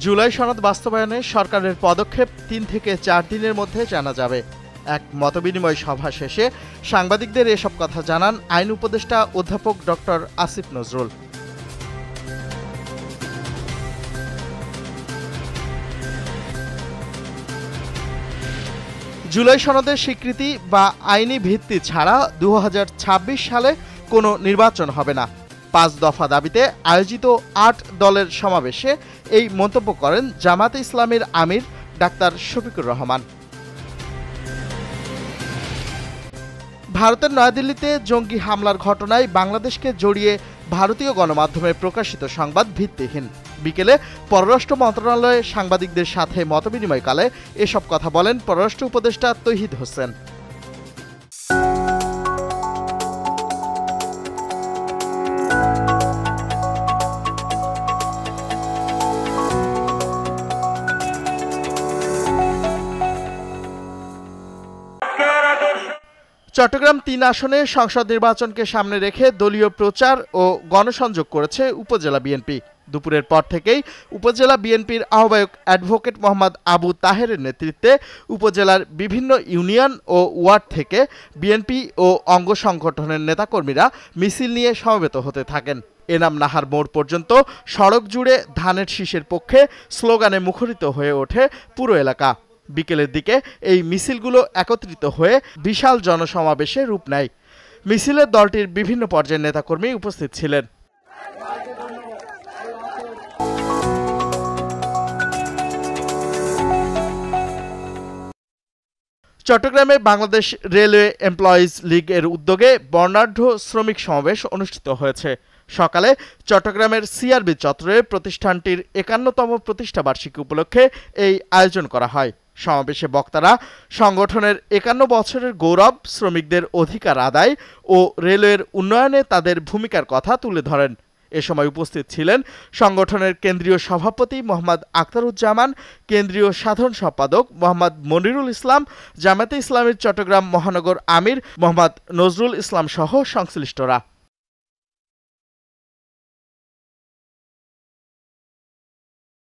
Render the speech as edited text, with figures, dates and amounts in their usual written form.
জুলাই সনদ বাস্তবায়নে সরকারের পদক্ষেপ ৩ থেকে ৪ দিনের মধ্যে জানা যাবে। এক মতবিনিময় সভা শেষে সাংবাদিকদের এসব কথা জানান আইন উপদেষ্টা অধ্যাপক ডক্টর আসিফ নজরুল। জুলাই সনদের স্বীকৃতি বা আইনি ভিত্তি ছাড়া ২০২৬ সালে কোনো নির্বাচন হবে না। ৫ দফা দাবিতে আয়োজিত ৮ দলের সমাবেশে এই মন্তব্য করেন জামায়াতে ইসলামীর আমির ডাক্তার শফিকুর রহমান। ভারতের নয়াদিল্লিতে জঙ্গি হামলার ঘটনায় বাংলাদেশকে জড়িয়ে ভারতীয় গণমাধ্যমে প্রকাশিত সংবাদ ভিত্তিহীন। বিকেলে পররাষ্ট্র মন্ত্রণালয়ে সাংবাদিকদের সাথে মতবিনিময়কালে এসব কথা বলেন পররাষ্ট্র উপদেষ্টা তৌহিদ হোসেন। চট্টগ্রাম ৩ আসনে সংসদ নির্বাচনকে সামনে রেখে দলীয় প্রচার ও গণসংযোগ করেছে উপজেলা বিএনপি। দুপুরের পর থেকেই উপজেলা বিএনপির আহ্বায়ক অ্যাডভোকেট মোহাম্মদ আবু তাহেরের নেতৃত্বে উপজেলার বিভিন্ন ইউনিয়ন ও ওয়ার্ড থেকে বিএনপি ও অঙ্গ সংগঠনের নেতাকর্মীরা মিছিল নিয়ে সমবেত হতে থাকেন। এনাম নাহার মোড় পর্যন্ত সড়ক জুড়ে ধানের শীষের পক্ষে স্লোগানে মুখরিত হয়ে ওঠে পুরো এলাকা। বিকেলের দিকে এই মিছিলগুলো একত্রিত হয়ে বিশাল জনসমাবেশে রূপ নেয়। মিছিলে দলটির বিভিন্ন পর্যায়ের নেতাকর্মী উপস্থিত ছিলেন। চট্টগ্রামে বাংলাদেশ রেলওয়ে এমপ্লয়িজ লীগ এর উদ্যোগে বর্ণাঢ্য শ্রমিক সমাবেশ অনুষ্ঠিত হয়েছে। সকালে চট্টগ্রামের সিআরবি চত্বরে প্রতিষ্ঠানটির ৫১তম প্রতিষ্ঠাবার্ষিকী উপলক্ষে এই আয়োজন করা হয়। সমাবেশে বক্তারা সংগঠনের ৫১ বছরের গৌরব, শ্রমিকদের অধিকার আদায় ও রেলওয়ের উন্নয়নে তাদের ভূমিকার কথা তুলে ধরেন। এ সময় উপস্থিত ছিলেন সংগঠনের কেন্দ্রীয় সভাপতি মোহাম্মদ আখতারুজ্জামান, কেন্দ্রীয় সাধারণ সম্পাদক মোহাম্মদ মনিরুল ইসলাম, জামায়াতে ইসলামীর চট্টগ্রাম মহানগর আমির মোহাম্মদ নজরুল ইসলাম সহ সংশ্লিষ্টরা।